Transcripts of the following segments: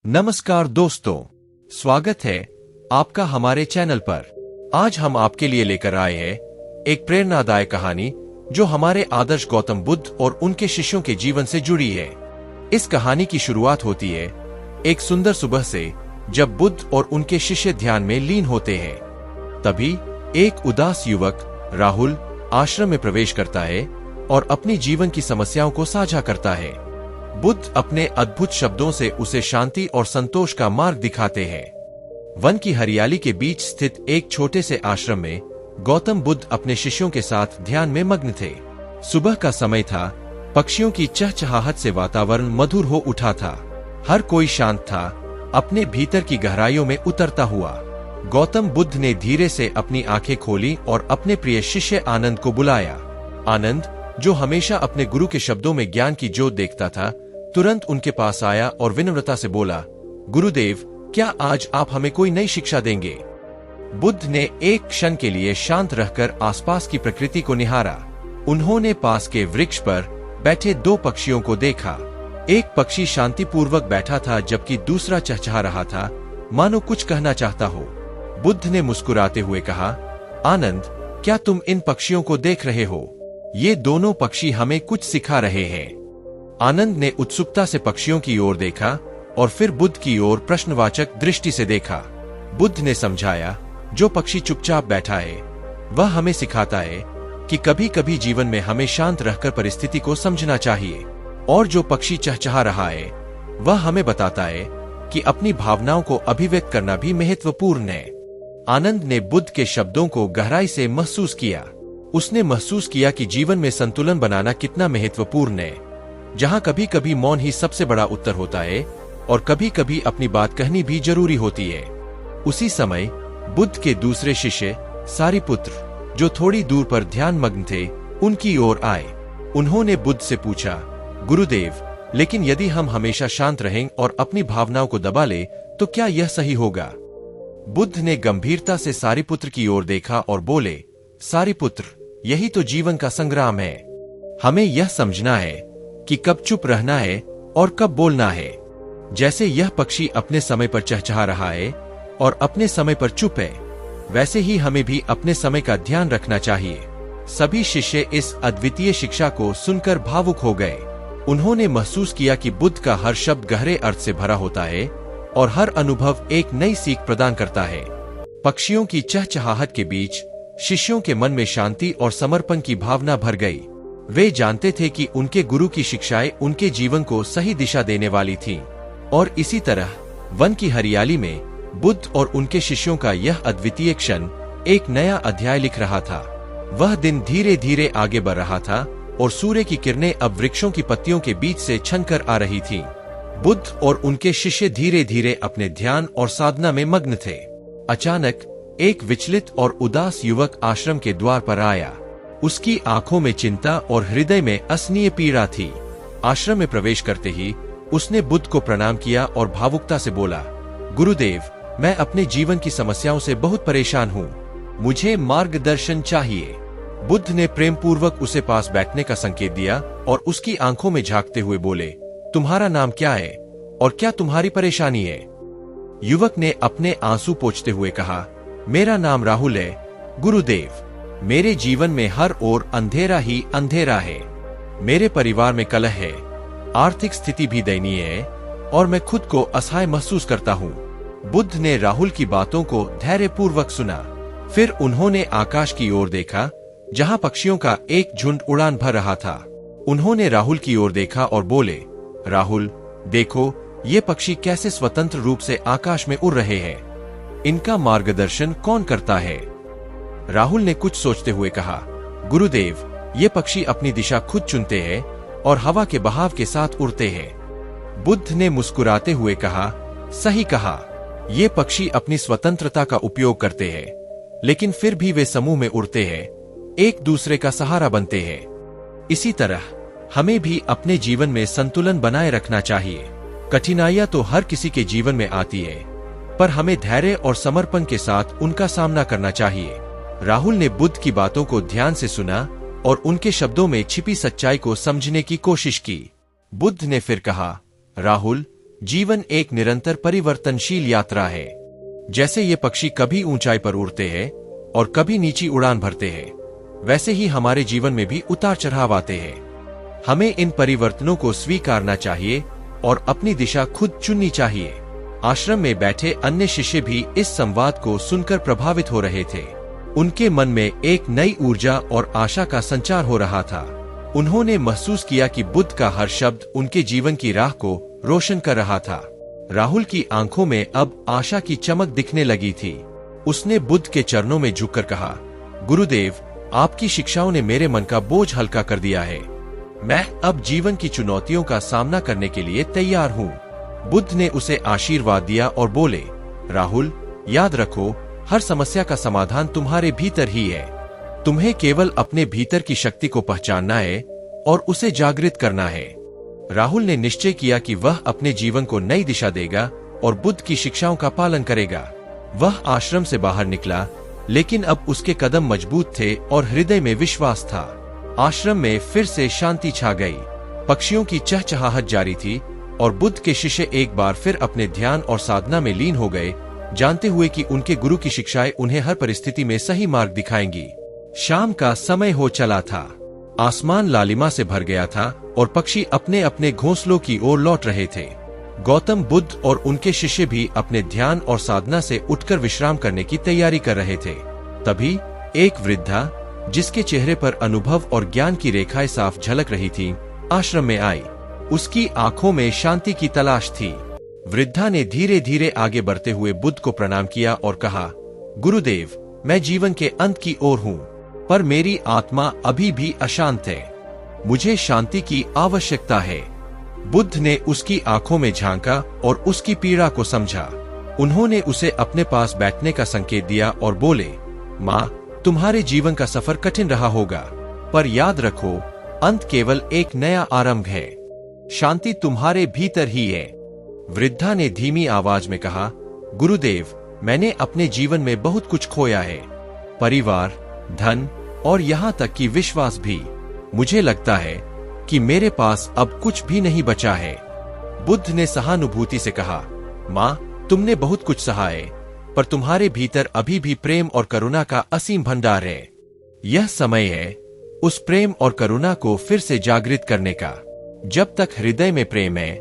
नमस्कार दोस्तों, स्वागत है आपका हमारे चैनल पर। आज हम आपके लिए लेकर आए हैं एक प्रेरणादायक कहानी जो हमारे आदर्श गौतम बुद्ध और उनके शिष्यों के जीवन से जुड़ी है। इस कहानी की शुरुआत होती है एक सुंदर सुबह से, जब बुद्ध और उनके शिष्य ध्यान में लीन होते हैं। तभी एक उदास युवक राहुल आश्रम में प्रवेश करता है और अपनी जीवन की समस्याओं को साझा करता है। बुद्ध अपने अद्भुत शब्दों से उसे शांति और संतोष का मार्ग दिखाते हैं। वन की हरियाली के बीच स्थित एक छोटे से आश्रम में गौतम बुद्ध अपने शिष्यों के साथ ध्यान में मग्न थे। सुबह का समय था, पक्षियों की चहचहाहट से वातावरण मधुर हो उठा था। हर कोई शांत था, अपने भीतर की गहराइयों में उतरता हुआ। गौतम बुद्ध ने धीरे से अपनी आंखें खोली और अपने प्रिय शिष्य आनंद को बुलाया। आनंद, जो हमेशा अपने गुरु के शब्दों में ज्ञान की जोत देखता था, तुरंत उनके पास आया और विनम्रता से बोला, गुरुदेव, क्या आज आप हमें कोई नई शिक्षा देंगे? बुद्ध ने एक क्षण के लिए शांत रहकर आसपास की प्रकृति को निहारा। उन्होंने पास के वृक्ष पर बैठे दो पक्षियों को देखा। एक पक्षी शांतिपूर्वक बैठा था, जबकि दूसरा चहचहा रहा था, मानो कुछ कहना चाहता हो। बुद्ध ने मुस्कुराते हुए कहा, आनंद, क्या तुम इन पक्षियों को देख रहे हो? ये दोनों पक्षी हमें कुछ सिखा रहे हैं। आनंद ने उत्सुकता से पक्षियों की ओर देखा और फिर बुद्ध की ओर प्रश्नवाचक दृष्टि से देखा। बुद्ध ने समझाया, जो पक्षी चुपचाप बैठा है वह हमें सिखाता है कि कभी कभी जीवन में हमें शांत रहकर परिस्थिति को समझना चाहिए, और जो पक्षी चहचहा रहा है वह हमें बताता है कि अपनी भावनाओं को अभिव्यक्त करना भी महत्वपूर्ण है। आनंद ने बुद्ध के शब्दों को गहराई से महसूस किया। उसने महसूस किया कि जीवन में संतुलन बनाना कितना महत्वपूर्ण है, जहां कभी कभी मौन ही सबसे बड़ा उत्तर होता है और कभी कभी अपनी बात कहनी भी जरूरी होती है। उसी समय बुद्ध के दूसरे शिष्य सारिपुत्र, जो थोड़ी दूर पर ध्यान मग्न थे, उनकी ओर आए। उन्होंने बुद्ध से पूछा, गुरुदेव, लेकिन यदि हम हमेशा शांत रहें और अपनी भावनाओं को दबा ले तो क्या यह सही होगा? बुद्ध ने गंभीरता से सारिपुत्र की ओर देखा और बोले, सारिपुत्र, यही तो जीवन का संग्राम है। हमें यह समझना है कि कब चुप रहना है और कब बोलना है। जैसे यह पक्षी अपने समय पर चहचहा रहा है और अपने समय पर चुप है, वैसे ही हमें भी अपने समय का ध्यान रखना चाहिए। सभी शिष्य इस अद्वितीय शिक्षा को सुनकर भावुक हो गए। उन्होंने महसूस किया कि बुद्ध का हर शब्द गहरे अर्थ से भरा होता है और हर अनुभव एक नई सीख प्रदान करता है। पक्षियों की चहचहाहट के बीच शिष्यों के मन में शांति और समर्पण की भावना भर गई। वे जानते थे कि उनके गुरु की शिक्षाएं उनके जीवन को सही दिशा देने वाली थीं। और इसी तरह वन की हरियाली में बुद्ध और उनके शिष्यों का यह अद्वितीय क्षण एक नया अध्याय लिख रहा था। वह दिन धीरे धीरे आगे बढ़ रहा था और सूर्य की किरणें अब वृक्षों की पत्तियों के बीच से छनकर आ रही थीं। बुद्ध और उनके शिष्य धीरे धीरे अपने ध्यान और साधना में मग्न थे। अचानक एक विचलित और उदास युवक आश्रम के द्वार पर आया। उसकी आंखों में चिंता और हृदय में असनीय पीड़ा थी। आश्रम में प्रवेश करते ही उसने बुद्ध को प्रणाम किया और भावुकता से बोला, गुरुदेव, मैं अपने जीवन की समस्याओं से बहुत परेशान हूँ। मुझे मार्गदर्शन चाहिए। बुद्ध ने प्रेम पूर्वक उसे पास बैठने का संकेत दिया और उसकी आंखों में झांकते हुए बोले, तुम्हारा नाम क्या है और क्या तुम्हारी परेशानी है? युवक ने अपने आंसू पोंछते हुए कहा, मेरा नाम राहुल है गुरुदेव। मेरे जीवन में हर ओर अंधेरा ही अंधेरा है। मेरे परिवार में कलह है, आर्थिक स्थिति भी दयनीय है और मैं खुद को असहाय महसूस करता हूँ। बुद्ध ने राहुल की बातों को धैर्यपूर्वक सुना। फिर उन्होंने आकाश की ओर देखा, जहाँ पक्षियों का एक झुंड उड़ान भर रहा था। उन्होंने राहुल की ओर देखा और बोले, राहुल, देखो, ये पक्षी कैसे स्वतंत्र रूप से आकाश में उड़ रहे हैं। इनका मार्गदर्शन कौन करता है? राहुल ने कुछ सोचते हुए कहा, गुरुदेव, ये पक्षी अपनी दिशा खुद चुनते हैं और हवा के बहाव के साथ उड़ते हैं। बुद्ध ने मुस्कुराते हुए कहा, सही कहा, ये पक्षी अपनी स्वतंत्रता का उपयोग करते हैं, लेकिन फिर भी वे समूह में उड़ते हैं, एक दूसरे का सहारा बनते हैं। इसी तरह हमें भी अपने जीवन में संतुलन बनाए रखना चाहिए। कठिनाइयां तो हर किसी के जीवन में आती है, पर हमें धैर्य और समर्पण के साथ उनका सामना करना चाहिए। राहुल ने बुद्ध की बातों को ध्यान से सुना और उनके शब्दों में छिपी सच्चाई को समझने की कोशिश की। बुद्ध ने फिर कहा, राहुल, जीवन एक निरंतर परिवर्तनशील यात्रा है। जैसे ये पक्षी कभी ऊंचाई पर उड़ते हैं और कभी नीची उड़ान भरते हैं, वैसे ही हमारे जीवन में भी उतार चढ़ाव आते हैं। हमें इन परिवर्तनों को स्वीकारना चाहिए और अपनी दिशा खुद चुननी चाहिए। आश्रम में बैठे अन्य शिष्य भी इस संवाद को सुनकर प्रभावित हो रहे थे। उनके मन में एक नई ऊर्जा और आशा का संचार हो रहा था। उन्होंने महसूस किया कि बुद्ध का हर शब्द उनके जीवन की राह को रोशन कर रहा था। राहुल की आंखों में अब आशा की चमक दिखने लगी थी। उसने बुद्ध के चरणों में झुककर कहा, गुरुदेव, आपकी शिक्षाओं ने मेरे मन का बोझ हल्का कर दिया है। मैं अब जीवन की चुनौतियों का सामना करने के लिए तैयार हूँ। बुद्ध ने उसे आशीर्वाद दिया और बोले, राहुल, याद रखो, हर समस्या का समाधान तुम्हारे भीतर ही है। तुम्हें केवल अपने भीतर की शक्ति को पहचानना है और उसे जागृत करना है। राहुल ने निश्चय किया कि वह अपने जीवन को नई दिशा देगा और बुद्ध की शिक्षाओं का पालन करेगा। वह आश्रम से बाहर निकला, लेकिन अब उसके कदम मजबूत थे और हृदय में विश्वास था। आश्रम में फिर से शांति छा गई। पक्षियों की चहचहाहट जारी थी और बुद्ध के शिष्य एक बार फिर अपने ध्यान और साधना में लीन हो गए, जानते हुए कि उनके गुरु की शिक्षाएं उन्हें हर परिस्थिति में सही मार्ग दिखाएंगी। शाम का समय हो चला था। आसमान लालिमा से भर गया था और पक्षी अपने अपने घोंसलों की ओर लौट रहे थे। गौतम बुद्ध और उनके शिष्य भी अपने ध्यान और साधना से उठकर विश्राम करने की तैयारी कर रहे थे। तभी एक वृद्धा, जिसके चेहरे पर अनुभव और ज्ञान की रेखाएं साफ झलक रही थीं, आश्रम में आई। उसकी आंखों में शांति की तलाश थी। वृद्धा ने धीरे धीरे आगे बढ़ते हुए बुद्ध को प्रणाम किया और कहा, गुरुदेव, मैं जीवन के अंत की ओर हूँ, पर मेरी आत्मा अभी भी अशांत है। मुझे शांति की आवश्यकता है। बुद्ध ने उसकी आंखों में झांका और उसकी पीड़ा को समझा। उन्होंने उसे अपने पास बैठने का संकेत दिया और बोले, माँ, तुम्हारे जीवन का सफर कठिन रहा होगा, पर याद रखो, अंत केवल एक नया आरंभ है। शांति तुम्हारे भीतर ही है। वृद्धा ने धीमी आवाज में कहा, गुरुदेव, मैंने अपने जीवन में बहुत कुछ खोया है, परिवार, धन और यहाँ तक कि विश्वास भी। मुझे लगता है कि मेरे पास अब कुछ भी नहीं बचा है। बुद्ध ने सहानुभूति से कहा, माँ, तुमने बहुत कुछ सहा है, पर तुम्हारे भीतर अभी भी प्रेम और करुणा का असीम भंडार है। यह समय है उस प्रेम और करुणा को फिर से जागृत करने का। जब तक हृदय में प्रेम है,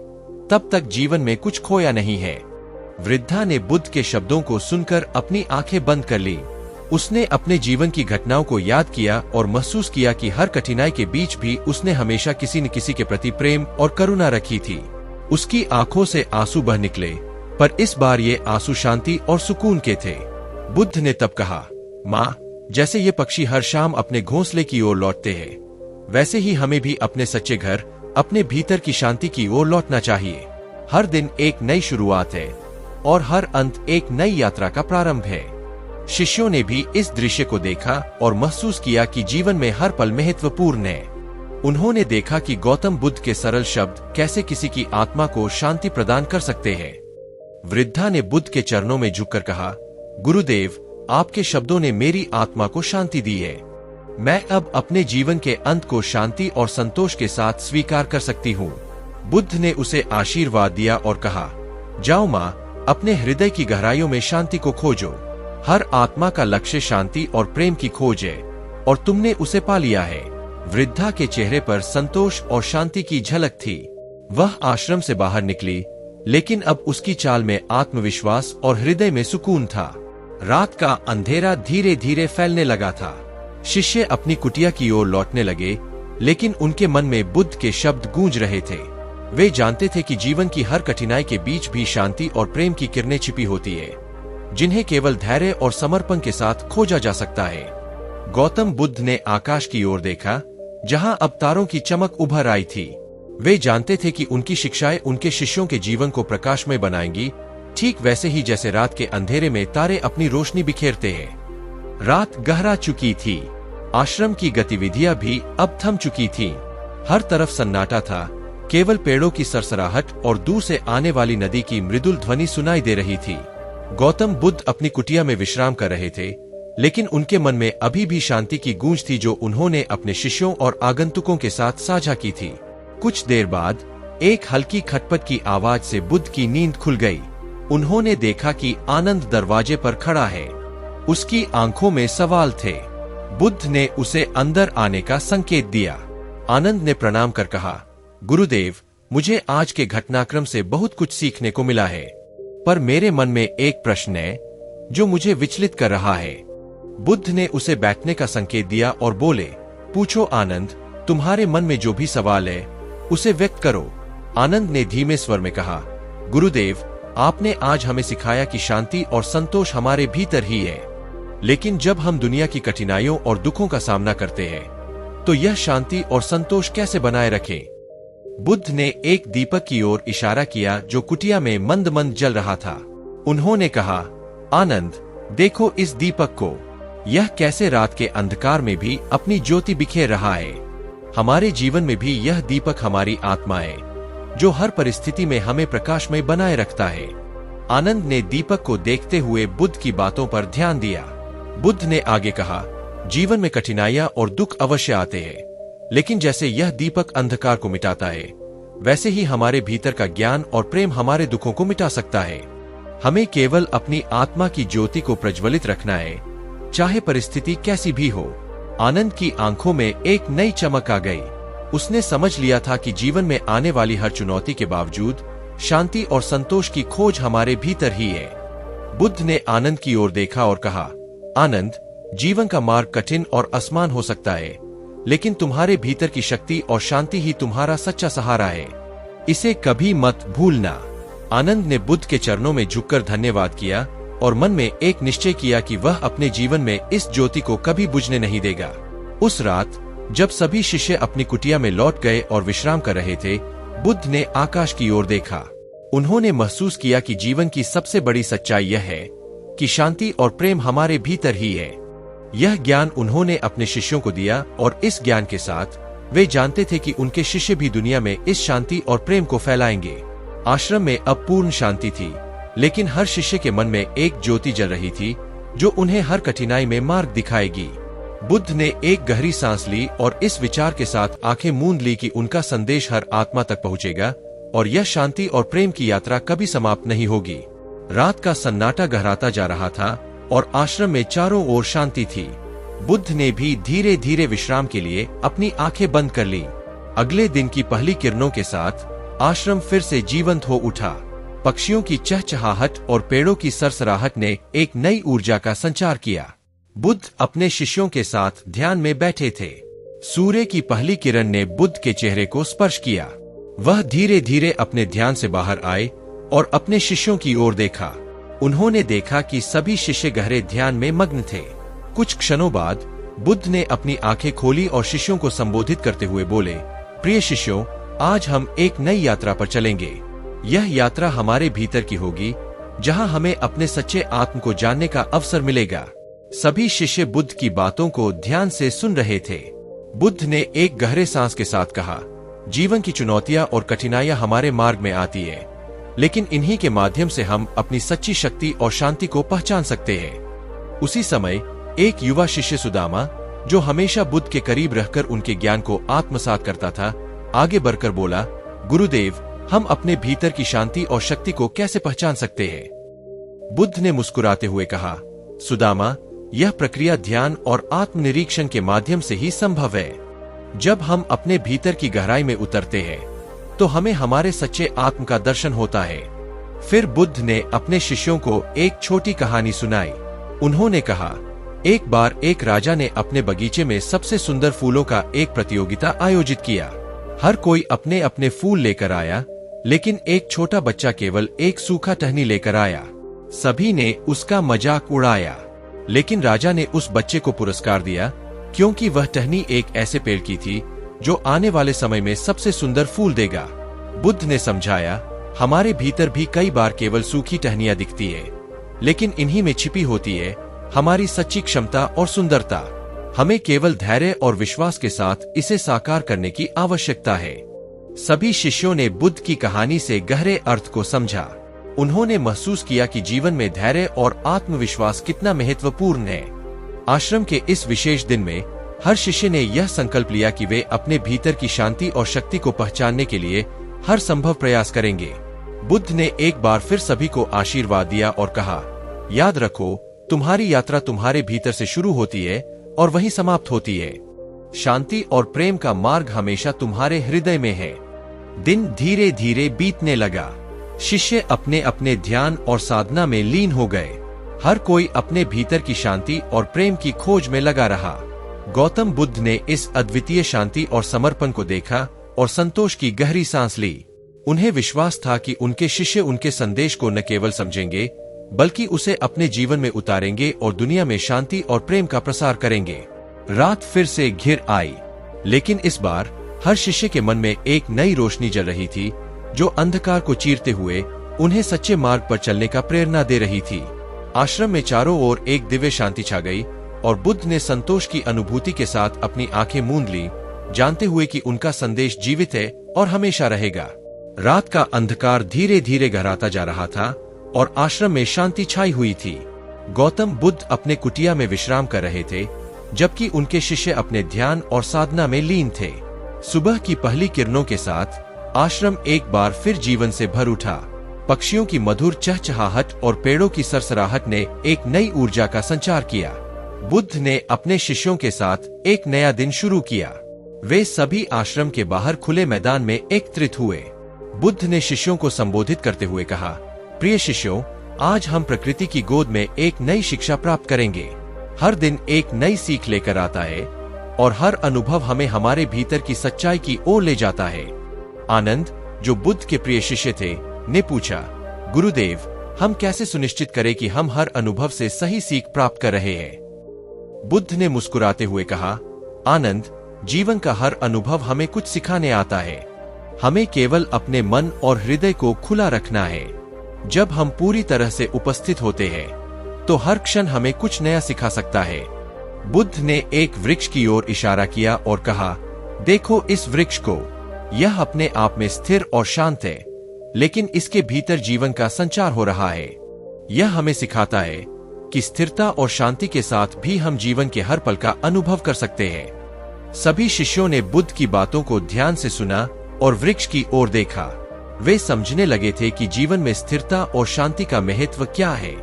तब तक जीवन में कुछ खोया नहीं है। वृद्धा ने बुद्ध के शब्दों को सुनकर अपनी आंखें बंद कर ली। उसने अपने जीवन की घटनाओं को याद किया और महसूस किया कि हर कठिनाई के बीच भी उसने हमेशा किसी न किसी के प्रति प्रेम और करुणा रखी थी। उसकी आंखों से आंसू बह निकले, पर इस बार ये आंसू शांति और सुकून के थे। बुद्ध ने तब कहा, माँ, जैसे ये पक्षी हर शाम अपने घोंसले की ओर लौटते हैं, वैसे ही हमें भी अपने सच्चे घर, अपने भीतर की शांति की ओर लौटना चाहिए। हर दिन एक नई शुरुआत है और हर अंत एक नई यात्रा का प्रारंभ है। शिष्यों ने भी इस दृश्य को देखा और महसूस किया कि जीवन में हर पल महत्वपूर्ण है। उन्होंने देखा कि गौतम बुद्ध के सरल शब्द कैसे किसी की आत्मा को शांति प्रदान कर सकते हैं। वृद्धा ने बुद्ध के चरणों में झुककर कहा, गुरुदेव, आपके शब्दों ने मेरी आत्मा को शांति दी है। मैं अब अपने जीवन के अंत को शांति और संतोष के साथ स्वीकार कर सकती हूँ। बुद्ध ने उसे आशीर्वाद दिया और कहा, जाओ माँ, अपने हृदय की गहराइयों में शांति को खोजो। हर आत्मा का लक्ष्य शांति और प्रेम की खोज है और तुमने उसे पा लिया है। वृद्धा के चेहरे पर संतोष और शांति की झलक थी। वह आश्रम से बाहर निकली, लेकिन अब उसकी चाल में आत्मविश्वास और हृदय में सुकून था। रात का अंधेरा धीरे धीरे फैलने लगा था। शिष्य अपनी कुटिया की ओर लौटने लगे, लेकिन उनके मन में बुद्ध के शब्द गूंज रहे थे। वे जानते थे कि जीवन की हर कठिनाई के बीच भी शांति और प्रेम की किरणें छिपी होती है, जिन्हें केवल धैर्य और समर्पण के साथ खोजा जा सकता है। गौतम बुद्ध ने आकाश की ओर देखा, जहां अब तारों की चमक उभर आई थी। वे जानते थे कि उनकी शिक्षाएं उनके शिष्यों के जीवन को प्रकाशमय बनाएंगी, ठीक वैसे ही जैसे रात के अंधेरे में तारे अपनी रोशनी बिखेरते हैं। रात गहरा चुकी थी। आश्रम की गतिविधियां भी अब थम चुकी थीं। हर तरफ सन्नाटा था। केवल पेड़ों की सरसराहट और दूर से आने वाली नदी की मृदुल ध्वनि सुनाई दे रही थी। गौतम बुद्ध अपनी कुटिया में विश्राम कर रहे थे, लेकिन उनके मन में अभी भी शांति की गूंज थी जो उन्होंने अपने शिष्यों और आगंतुकों के साथ साझा की थी। कुछ देर बाद एक हल्की खटपट की आवाज से बुद्ध की नींद खुल गई। उन्होंने देखा कि आनंद दरवाजे पर खड़ा है। उसकी आंखों में सवाल थे। बुद्ध ने उसे अंदर आने का संकेत दिया। आनंद ने प्रणाम कर कहा, गुरुदेव, मुझे आज के घटनाक्रम से बहुत कुछ सीखने को मिला है, पर मेरे मन में एक प्रश्न है जो मुझे विचलित कर रहा है। बुद्ध ने उसे बैठने का संकेत दिया और बोले, पूछो आनंद, तुम्हारे मन में जो भी सवाल है उसे व्यक्त करो। आनंद ने धीमे स्वर में कहा, गुरुदेव, आपने आज हमें सिखाया कि शांति और संतोष हमारे भीतर ही है, लेकिन जब हम दुनिया की कठिनाइयों और दुखों का सामना करते हैं तो यह शांति और संतोष कैसे बनाए रखें? बुद्ध ने एक दीपक की ओर इशारा किया जो कुटिया में मंद मंद जल रहा था। उन्होंने कहा, आनंद, देखो इस दीपक को, यह कैसे रात के अंधकार में भी अपनी ज्योति बिखेर रहा है। हमारे जीवन में भी यह दीपक हमारी आत्मा है जो हर परिस्थिति में हमें प्रकाशमय बनाए रखता है। आनंद ने दीपक को देखते हुए बुद्ध की बातों पर ध्यान दिया। बुद्ध ने आगे कहा, जीवन में कठिनाइयां और दुख अवश्य आते हैं, लेकिन जैसे यह दीपक अंधकार को मिटाता है, वैसे ही हमारे भीतर का ज्ञान और प्रेम हमारे दुखों को मिटा सकता है। हमें केवल अपनी आत्मा की ज्योति को प्रज्वलित रखना है, चाहे परिस्थिति कैसी भी हो। आनंद की आंखों में एक नई चमक आ गई। उसने समझ लिया था कि जीवन में आने वाली हर चुनौती के बावजूद शांति और संतोष की खोज हमारे भीतर ही है। बुद्ध ने आनंद की ओर देखा और कहा, आनंद, जीवन का मार्ग कठिन और आसान हो सकता है, लेकिन तुम्हारे भीतर की शक्ति और शांति ही तुम्हारा सच्चा सहारा है। इसे कभी मत भूलना। आनंद ने बुद्ध के चरणों में झुककर धन्यवाद किया और मन में एक निश्चय किया कि वह अपने जीवन में इस ज्योति को कभी बुझने नहीं देगा। उस रात जब सभी शिष्य अपनी कुटिया में लौट गए और विश्राम कर रहे थे, बुद्ध ने आकाश की ओर देखा। उन्होंने महसूस किया कि जीवन की सबसे बड़ी सच्चाई यह है कि शांति और प्रेम हमारे भीतर ही है। यह ज्ञान उन्होंने अपने शिष्यों को दिया और इस ज्ञान के साथ वे जानते थे कि उनके शिष्य भी दुनिया में इस शांति और प्रेम को फैलाएंगे। आश्रम में अब पूर्ण शांति थी, लेकिन हर शिष्य के मन में एक ज्योति जल रही थी जो उन्हें हर कठिनाई में मार्ग दिखाएगी। बुद्ध ने एक गहरी सांस ली और इस विचार के साथ आंखें मूंद ली कि उनका संदेश हर आत्मा तक पहुंचेगा और यह शांति और प्रेम की यात्रा कभी समाप्त नहीं होगी। रात का सन्नाटा गहराता जा रहा था और आश्रम में चारों ओर शांति थी। बुद्ध ने भी धीरे धीरे विश्राम के लिए अपनी आंखें बंद कर ली। अगले दिन की पहली किरणों के साथ आश्रम फिर से जीवंत हो उठा। पक्षियों की चहचहाहट और पेड़ों की सरसराहट ने एक नई ऊर्जा का संचार किया। बुद्ध अपने शिष्यों के साथ ध्यान में बैठे थे। सूर्य की पहली किरण ने बुद्ध के चेहरे को स्पर्श किया। वह धीरे धीरे अपने ध्यान से बाहर आए और अपने शिष्यों की ओर देखा। उन्होंने देखा कि सभी शिष्य गहरे ध्यान में मग्न थे। कुछ क्षणों बाद बुद्ध ने अपनी आंखें खोली और शिष्यों को संबोधित करते हुए बोले, प्रिय शिष्यों, आज हम एक नई यात्रा पर चलेंगे। यह यात्रा हमारे भीतर की होगी, जहां हमें अपने सच्चे आत्म को जानने का अवसर मिलेगा। सभी शिष्य बुद्ध की बातों को ध्यान से सुन रहे थे। बुद्ध ने एक गहरे सांस के साथ कहा, जीवन की चुनौतियां और कठिनाइयां हमारे मार्ग में आती है, लेकिन इन्हीं के माध्यम से हम अपनी सच्ची शक्ति और शांति को पहचान सकते हैं। उसी समय एक युवा शिष्य सुदामा, जो हमेशा बुद्ध के करीब रहकर उनके ज्ञान को आत्मसात करता था, आगे बढ़कर बोला, गुरुदेव, हम अपने भीतर की शांति और शक्ति को कैसे पहचान सकते हैं? बुद्ध ने मुस्कुराते हुए कहा, सुदामा, यह प्रक्रिया ध्यान और आत्मनिरीक्षण के माध्यम से ही संभव है। जब हम अपने भीतर की गहराई में उतरते हैं तो हमें हमारे सच्चे आत्म का दर्शन होता है। फिर बुद्ध ने अपने शिष्यों को एक छोटी कहानी सुनाई। उन्होंने कहा, एक बार एक राजा ने अपने बगीचे में सबसे सुंदर फूलों का एक प्रतियोगिता आयोजित किया। हर कोई अपने अपने फूल लेकर आया, लेकिन एक छोटा बच्चा केवल एक सूखा टहनी लेकर आया। सभी ने उसका मजाक उड़ाया, लेकिन राजा ने उस बच्चे को पुरस्कार दिया क्योंकि वह टहनी एक ऐसे पेड़ की थी जो आने वाले समय में सबसे सुंदर फूल देगा। बुद्ध ने समझाया, हमारे भीतर भी कई बार केवल सूखी टहनियां दिखती है, लेकिन इन्हीं में छिपी होती है हमारी सच्ची क्षमता और सुंदरता। हमें केवल धैर्य और विश्वास के साथ इसे साकार करने की आवश्यकता है। सभी शिष्यों ने बुद्ध की कहानी से गहरे अर्थ को समझा। उन्होंने महसूस किया कि जीवन में धैर्य और आत्मविश्वास कितना महत्वपूर्ण है। आश्रम के इस विशेष दिन में हर शिष्य ने यह संकल्प लिया कि वे अपने भीतर की शांति और शक्ति को पहचानने के लिए हर संभव प्रयास करेंगे। बुद्ध ने एक बार फिर सभी को आशीर्वाद दिया और कहा, याद रखो, तुम्हारी यात्रा तुम्हारे भीतर से शुरू होती है और वहीं समाप्त होती है। शांति और प्रेम का मार्ग हमेशा तुम्हारे हृदय में है। दिन धीरे धीरे बीतने लगा। शिष्य अपने अपने ध्यान और साधना में लीन हो गए। हर कोई अपने भीतर की शांति और प्रेम की खोज में लगा रहा। गौतम बुद्ध ने इस अद्वितीय शांति और समर्पण को देखा और संतोष की गहरी सांस ली। उन्हें विश्वास था कि उनके शिष्य उनके संदेश को न केवल समझेंगे बल्कि उसे अपने जीवन में उतारेंगे और दुनिया में शांति और प्रेम का प्रसार करेंगे। रात फिर से घिर आई, लेकिन इस बार हर शिष्य के मन में एक नई रोशनी जल रही थी जो अंधकार को चीरते हुए उन्हें सच्चे मार्ग पर चलने का प्रेरणा दे रही थी। आश्रम में चारों ओर एक दिव्य शांति छा गई और बुद्ध ने संतोष की अनुभूति के साथ अपनी आंखें मूंद ली, जानते हुए कि उनका संदेश जीवित है और हमेशा रहेगा। रात का अंधकार धीरे धीरे गहराता जा रहा था और आश्रम में शांति छाई हुई थी। गौतम बुद्ध अपने कुटिया में विश्राम कर रहे थे, जबकि उनके शिष्य अपने ध्यान और साधना में लीन थे। सुबह की पहली किरणों के साथ आश्रम एक बार फिर जीवन से भर उठा। पक्षियों की मधुर चहचहाहट और पेड़ों की सरसराहट ने एक नई ऊर्जा का संचार किया। बुद्ध ने अपने शिष्यों के साथ एक नया दिन शुरू किया। वे सभी आश्रम के बाहर खुले मैदान में एकत्रित हुए। बुद्ध ने शिष्यों को संबोधित करते हुए कहा, प्रिय शिष्यों, आज हम प्रकृति की गोद में एक नई शिक्षा प्राप्त करेंगे। हर दिन एक नई सीख लेकर आता है और हर अनुभव हमें हमारे भीतर की सच्चाई की ओर ले जाता है। आनंद, जो बुद्ध के प्रिय शिष्य थे, ने पूछा, गुरुदेव, हम कैसे सुनिश्चित करें कि हम हर अनुभव से सही सीख प्राप्त कर रहे हैं? बुद्ध ने मुस्कुराते हुए कहा, आनंद, जीवन का हर अनुभव हमें कुछ सिखाने आता है। हमें केवल अपने मन और हृदय को खुला रखना है। जब हम पूरी तरह से उपस्थित होते हैं तो हर क्षण हमें कुछ नया सिखा सकता है। बुद्ध ने एक वृक्ष की ओर इशारा किया और कहा, देखो इस वृक्ष को, यह अपने आप में स्थिर और शांत है, लेकिन इसके भीतर जीवन का संचार हो रहा है। यह हमें सिखाता है कि स्थिरता और शांति के साथ भी हम जीवन के हर पल का अनुभव कर सकते हैं। सभी शिष्यों ने बुद्ध की बातों को ध्यान से सुना और वृक्ष की ओर देखा। वे समझने लगे थे कि जीवन में स्थिरता और शांति का महत्व क्या है।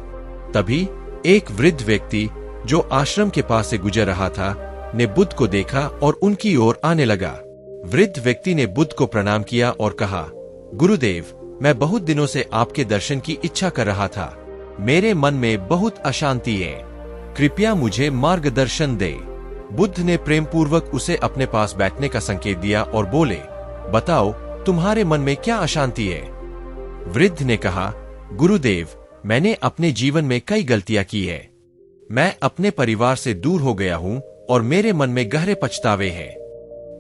तभी एक वृद्ध व्यक्ति जो आश्रम के पास से गुजर रहा था ने बुद्ध को देखा और उनकी ओर आने लगा। वृद्ध व्यक्ति ने बुद्ध को प्रणाम किया और कहा, गुरुदेव, मैं बहुत दिनों से आपके दर्शन की इच्छा कर रहा था। मेरे मन में बहुत अशांति है, कृपया मुझे मार्गदर्शन दे। बुद्ध ने प्रेम पूर्वक उसे अपने पास बैठने का संकेत दिया और बोले, बताओ, तुम्हारे मन में क्या अशांति है? वृद्ध ने कहा, गुरुदेव, मैंने अपने जीवन में कई गलतियां की है। मैं अपने परिवार से दूर हो गया हूं और मेरे मन में गहरे पछतावे हैं।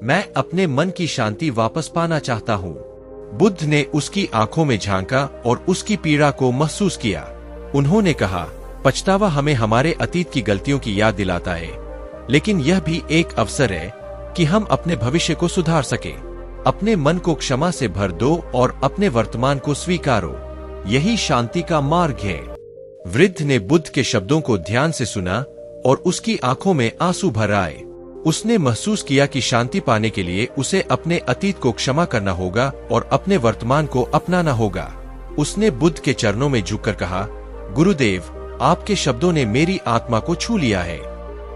मैं अपने मन की शांति वापस पाना चाहता हूं। बुद्ध ने उसकी आंखों में झांका और उसकी पीड़ा को महसूस किया। उन्होंने कहा, पछतावा हमें हमारे अतीत की गलतियों की याद दिलाता है, लेकिन यह भी एक अवसर है कि हम अपने भविष्य को सुधार सके। अपने मन को क्षमा से भर दो और अपने वर्तमान को स्वीकारो। यही शांति का मार्ग है। वृद्ध ने बुद्ध के शब्दों को ध्यान से सुना और उसकी आंखों में आंसू भर आए। उसने महसूस किया कि शांति पाने के लिए उसे अपने अतीत को क्षमा करना होगा और अपने वर्तमान को अपनाना होगा। उसने बुद्ध के चरणों में झुककर कहा, गुरुदेव, आपके शब्दों ने मेरी आत्मा को छू लिया है।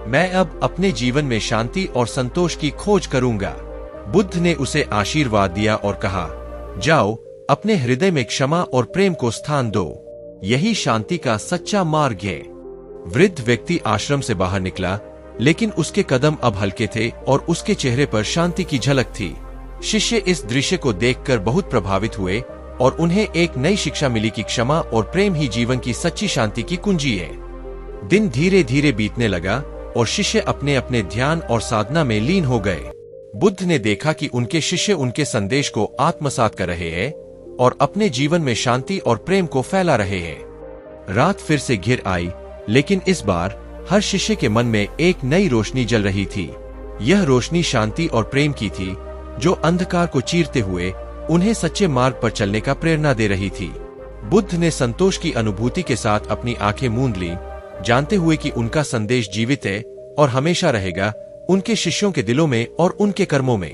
मैं अब अपने जीवन में शांति और संतोष की खोज करूंगा। बुद्ध ने उसे आशीर्वाद दिया और कहा, जाओ, अपने हृदय में क्षमा और प्रेम को स्थान दो। यही शांति का सच्चा मार्ग है। वृद्ध व्यक्ति आश्रम से बाहर निकला, लेकिन उसके कदम अब हल्के थे और उसके चेहरे पर शांति की झलक थी। शिष्य इस दृश्य को देखकर बहुत प्रभावित हुए और उन्हें एक नई शिक्षा मिली कि क्षमा और प्रेम ही जीवन की सच्ची शांति की कुंजी है। दिन धीरे धीरे बीतने लगा और शिष्य अपने अपने ध्यान और साधना में लीन हो गए। बुद्ध ने देखा कि उनके शिष्य उनके संदेश को आत्मसात कर रहे हैं और अपने जीवन में शांति और प्रेम को फैला रहे हैं। रात फिर से घिर आई, लेकिन इस बार हर शिष्य के मन में एक नई रोशनी जल रही थी। यह रोशनी शांति और प्रेम की थी, जो अंधकार को चीरते हुए उन्हें सच्चे मार्ग पर चलने का प्रेरणा दे रही थी। बुद्ध ने संतोष की अनुभूति के साथ अपनी आंखें मूंद ली, जानते हुए कि उनका संदेश जीवित है और हमेशा रहेगा उनके शिष्यों के दिलों में और उनके कर्मों में।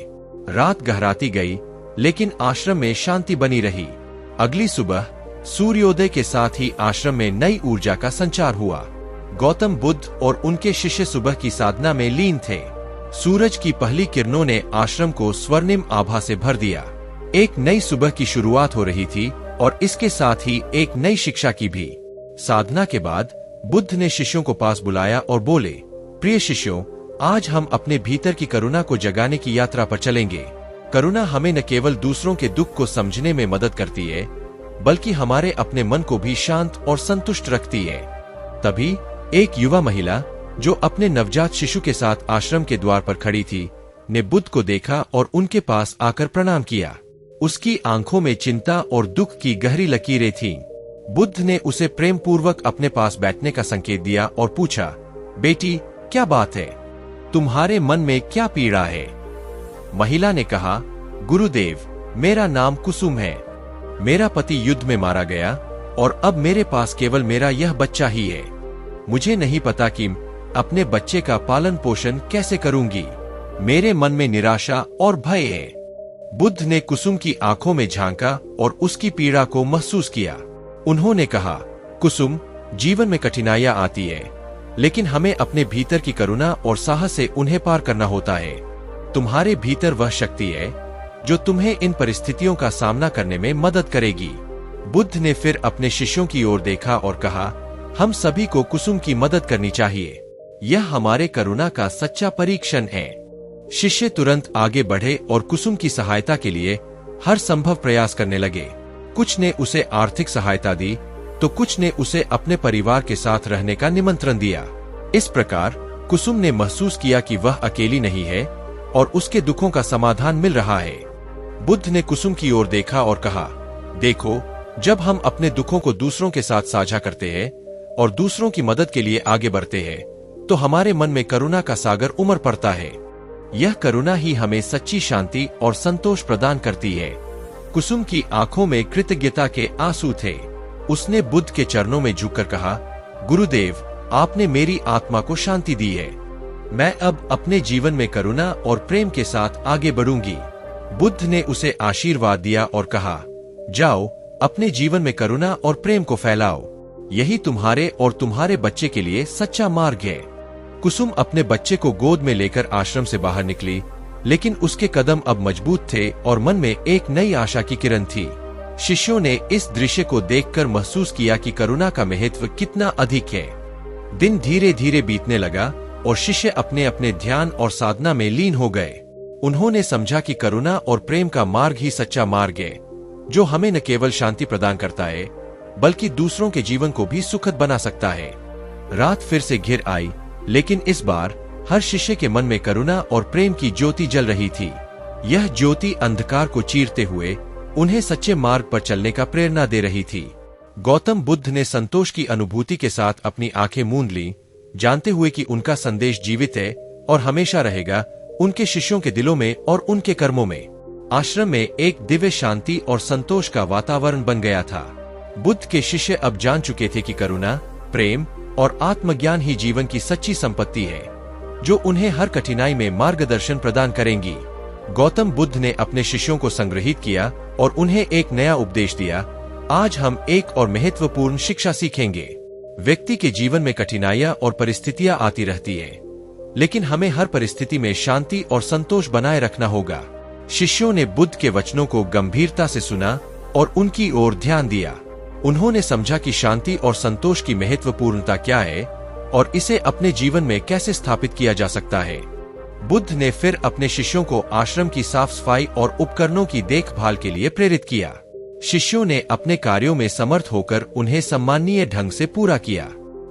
रात गहराती गई लेकिन आश्रम में शांति बनी रही। अगली सुबह सूर्योदय के साथ ही आश्रम में नई ऊर्जा का संचार हुआ। गौतम बुद्ध और उनके शिष्य सुबह की साधना में लीन थे। सूरज की पहली किरणों ने आश्रम को स्वर्णिम आभा से भर दिया। एक नई सुबह की शुरुआत हो रही थी और इसके साथ ही एक नई शिक्षा की भी। साधना के बाद बुद्ध ने शिष्यों को पास बुलाया और बोले, प्रिय शिष्यों, आज हम अपने भीतर की करुणा को जगाने की यात्रा पर चलेंगे। करुणा हमें न केवल दूसरों के दुख को समझने में मदद करती है, बल्कि हमारे अपने मन को भी शांत और संतुष्ट रखती है। तभी एक युवा महिला जो अपने नवजात शिशु के साथ आश्रम के द्वार पर खड़ी थी, ने बुद्ध को देखा और उनके पास आकर प्रणाम किया। उसकी आंखों में चिंता और दुख की गहरी लकीरें थीं। बुद्ध ने उसे प्रेम पूर्वक अपने पास बैठने का संकेत दिया और पूछा, बेटी, क्या बात है? तुम्हारे मन में क्या पीड़ा है? महिला ने कहा, गुरुदेव, मेरा नाम कुसुम है। मेरा पति युद्ध में मारा गया और अब मेरे पास केवल मेरा यह बच्चा ही है। मुझे नहीं पता कि अपने बच्चे का पालन पोषण कैसे करूंगी। मेरे मन में निराशा और भय है। बुद्ध ने कुसुम की आंखों में झांका और उसकी पीड़ा को महसूस किया। उन्होंने कहा, कुसुम, जीवन में कठिनाइयां आती है, लेकिन हमें अपने भीतर की करुणा और साहस से उन्हें पार करना होता है। तुम्हारे भीतर वह शक्ति है जो तुम्हें इन परिस्थितियों का सामना करने में मदद करेगी। बुद्ध ने फिर अपने शिष्यों की ओर देखा और कहा, हम सभी को कुसुम की मदद करनी चाहिए। यह हमारे करुणा का सच्चा परीक्षण है। शिष्य तुरंत आगे बढ़े और कुसुम की सहायता के लिए हर संभव प्रयास करने लगे। कुछ ने उसे आर्थिक सहायता दी, तो कुछ ने उसे अपने परिवार के साथ रहने का निमंत्रण दिया। इस प्रकार कुसुम ने महसूस किया कि वह अकेली नहीं है और उसके दुखों का समाधान मिल रहा है। बुद्ध ने कुसुम की ओर देखा और कहा, देखो, जब हम अपने दुखों को दूसरों के साथ साझा करते हैं और दूसरों की मदद के लिए आगे बढ़ते हैं, तो हमारे मन में करुणा का सागर उमड़ पड़ता है। यह करुणा ही हमें सच्ची शांति और संतोष प्रदान करती है। कुसुम की आंखों में कृतज्ञता के आंसू थे। उसने बुद्ध के चरणों में झुककर कहा, गुरुदेव, आपने मेरी आत्मा को शांति दी है। मैं अब अपने जीवन में करुणा और प्रेम के साथ आगे बढ़ूंगी। बुद्ध ने उसे आशीर्वाद दिया और कहा, जाओ, अपने जीवन में करुणा और प्रेम को फैलाओ। यही तुम्हारे और तुम्हारे बच्चे के लिए सच्चा मार्ग है। कुसुम अपने बच्चे को गोद में लेकर आश्रम से बाहर निकली, लेकिन उसके कदम अब मजबूत थे और मन में एक नई आशा की किरण थी। शिष्यों ने इस दृश्य को देखकर महसूस किया कि करुणा का महत्व कितना अधिक है। दिन धीरे धीरे बीतने लगा और शिष्य अपने अपने ध्यान और साधना में लीन हो गए। उन्होंने समझा कि करुणा और प्रेम का मार्ग ही सच्चा मार्ग है, जो हमें न केवल शांति प्रदान करता है, बल्कि दूसरों के जीवन को भी सुखद बना सकता है। रात फिर से घिर आई, लेकिन इस बार हर शिष्य के मन में करुणा और प्रेम की ज्योति जल रही थी। यह ज्योति अंधकार को चीरते हुए उन्हें सच्चे मार्ग पर चलने का प्रेरणा दे रही थी। गौतम बुद्ध ने संतोष की अनुभूति के साथ अपनी आंखें मूंद ली, जानते हुए कि उनका संदेश जीवित है और हमेशा रहेगा उनके शिष्यों के दिलों में और उनके कर्मों में। आश्रम में एक दिव्य शांति और संतोष का वातावरण बन गया था। बुद्ध के शिष्य अब जान चुके थे कि करुणा, प्रेम और आत्मज्ञान ही जीवन की सच्ची संपत्ति है, जो उन्हें हर कठिनाई में मार्गदर्शन प्रदान करेंगी। गौतम बुद्ध ने अपने शिष्यों को संग्रहित किया और उन्हें एक नया उपदेश दिया। आज हम एक और महत्वपूर्ण शिक्षा सीखेंगे। व्यक्ति के जीवन में कठिनाइयां और परिस्थितियां आती रहती है, लेकिन हमें हर परिस्थिति में शांति और संतोष बनाए रखना होगा। शिष्यों ने बुद्ध के वचनों को गंभीरता से सुना और उनकी ओर ध्यान दिया। उन्होंने समझा कि शांति और संतोष की महत्वपूर्णता क्या है और इसे अपने जीवन में कैसे स्थापित किया जा सकता है। बुद्ध ने फिर अपने शिष्यों को आश्रम की साफ सफाई और उपकरणों की देखभाल के लिए प्रेरित किया। शिष्यों ने अपने कार्यों में समर्थ होकर उन्हें सम्माननीय ढंग से पूरा किया।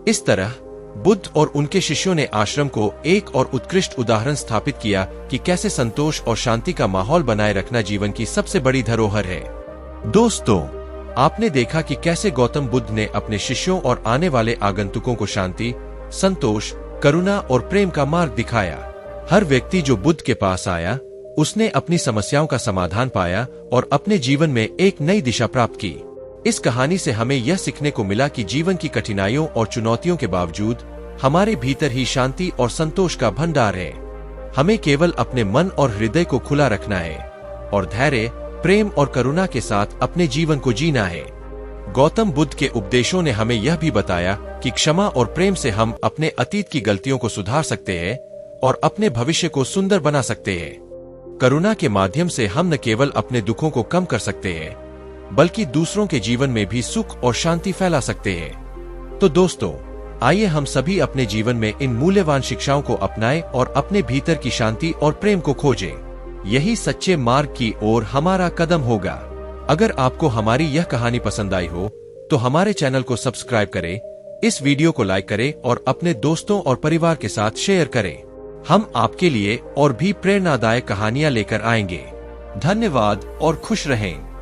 इस तरह बुद्ध और उनके शिष्यों ने आश्रम को एक और उत्कृष्ट उदाहरण स्थापित किया कि कैसे संतोष और शांति का माहौल बनाए रखना जीवन की सबसे बड़ी धरोहर है। दोस्तों, आपने देखा कि कैसे गौतम बुद्ध ने अपने शिष्यों और आने वाले आगंतुकों को शांति, संतोष, करुणा और प्रेम का मार्ग दिखाया। हर व्यक्ति जो बुद्ध के पास आया, उसने अपनी समस्याओं का समाधान पाया और अपने जीवन में एक नई दिशा प्राप्त की। इस कहानी से हमें यह सीखने को मिला कि जीवन की कठिनाइयों और चुनौतियों के बावजूद हमारे भीतर ही शांति और संतोष का भंडार है। हमें केवल अपने मन और हृदय को खुला रखना है और धैर्य, प्रेम और करुणा के साथ अपने जीवन को जीना है। गौतम बुद्ध के उपदेशों ने हमें यह भी बताया कि क्षमा और प्रेम से हम अपने अतीत की गलतियों को सुधार सकते हैं और अपने भविष्य को सुंदर बना सकते हैं। करुणा के माध्यम से हम न केवल अपने दुखों को कम कर सकते हैं, बल्कि दूसरों के जीवन में भी सुख और शांति फैला सकते हैं। तो दोस्तों, आइए हम सभी अपने जीवन में इन मूल्यवान शिक्षाओं को अपनाएं और अपने भीतर की शांति और प्रेम को खोजें। यही सच्चे मार्ग की ओर हमारा कदम होगा। अगर आपको हमारी यह कहानी पसंद आई हो तो हमारे चैनल को सब्सक्राइब करें, इस वीडियो को लाइक करें और अपने दोस्तों और परिवार के साथ शेयर करें। हम आपके लिए और भी प्रेरणादायक कहानियां लेकर आएंगे। धन्यवाद और खुश रहें।